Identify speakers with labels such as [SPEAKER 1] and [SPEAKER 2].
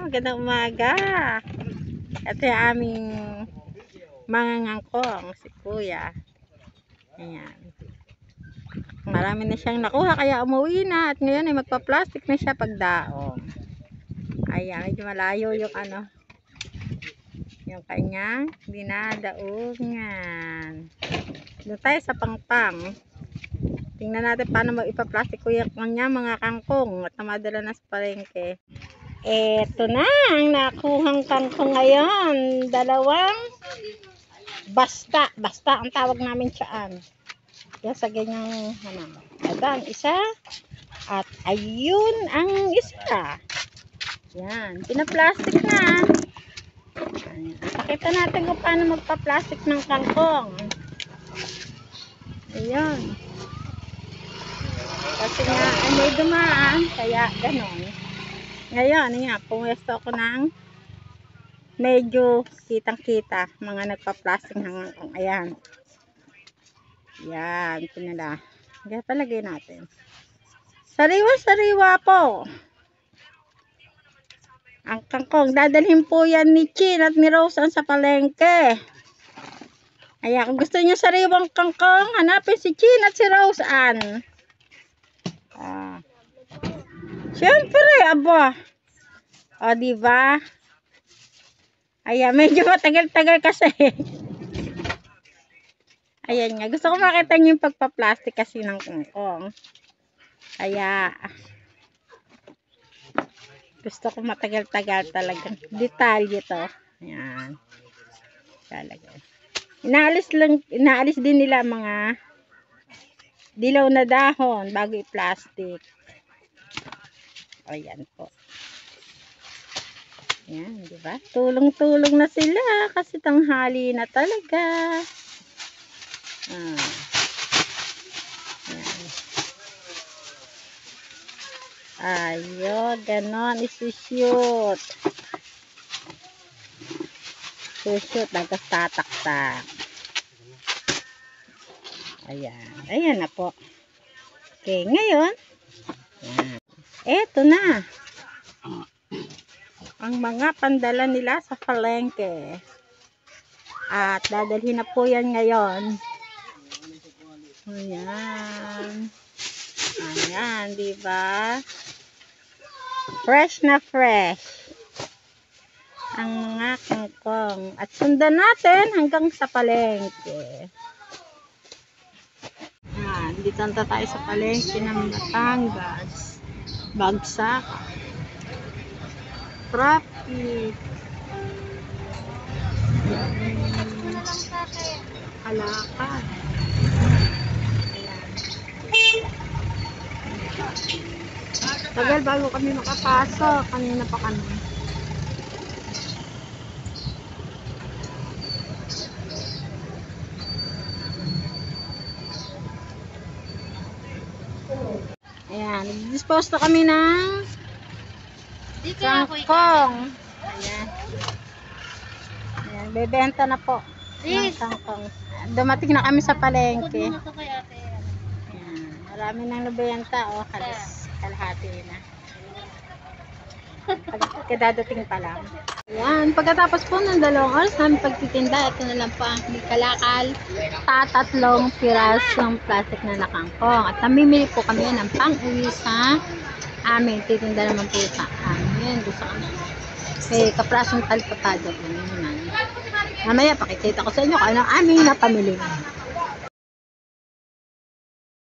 [SPEAKER 1] magandang umaga. Ito yung aming mga ngangkong, si Kuya. Ayan. Marami na siyang nakuha kaya umuwi na at ngayon ay magpa-plastic na siya pagdaong. Ayan, medyo malayo yung yung kanyang dinadaungan. Doon tayo sa pangpang. Tingnan natin paano mag-ipa-plastic Kuya kanya mga kangkong at namadala na sa palengke. Eto na ang nakuhang kangkong ngayon. Dalawang basta ang tawag namin siyaan. Yan sa ganyang ito ang isa at ayun ang isa. Yan, pinaplastic na. Ayan. Pakita natin kung paano magpa-plastic ng kangkong. Ayun. Kasi nga may dumaan kaya ganon. Ngayon, nga, pumwesto ako ng medyo kitang-kita mga nagpa-plastic ng kangkong. Ayan. Yan, pinala. Kaya palagay natin. Sariwa-sariwa po. Ang kangkong, dadalhin po yan ni Chin at ni Roseanne sa palengke. Ayan, kung gusto niyo sariwang kangkong, hanapin si Chin at si Roseanne. Siyempre, aba. O, diba? Ayan, medyo matagal-tagal kasi. Ayan nga. Gusto ko makita niyo yung pagpa-plastic kasi ng kangkong. Kaya, gusto ko matagal-tagal talagang detalye to. Ayan. Talaga. Inaalis din nila mga dilaw na dahon bago i-plastic. Ayan po. Ayan, diba? Tulong-tulong na sila kasi tanghali na talaga. Ayan. Ayun, ganon. Isushoot. Isushoot. Tapos tataktak. Ayan. Ayan na po. Okay, ngayon. Ayan. Eto na. Ang mga pandala nila sa palengke. At dadalhin na po yan ngayon. Ayan. Ayan, diba? Fresh na fresh. Ang mga kangkong. At sundan natin hanggang sa palengke. Ayan, dito na tayo sa palengke ng Batangas. Bagsak. Traffic. Alakad. Tagal bago kami makapasok. Kanina pa kami. Ayan. Dispose na kami ng kangkong. Ayan. Ayan. Bebenta na po. Ng kangkong. Dumating na kami sa palengke. Ayan. Marami nang nabenta. O, kalahati na. Kadadating pa lang. Ayan. Pagkatapos po ng 2 oras namin pagtitinda, ito na lang po ang kalakal. Tatlong pirasong plastic na nakangkong. At namimili po kami ng pang-uwi sa amin. Titinda naman po sa amin. Gusto kami. May kaprasong talpotado po. Mamaya pakikita ko sa inyo kung ano aming napamili.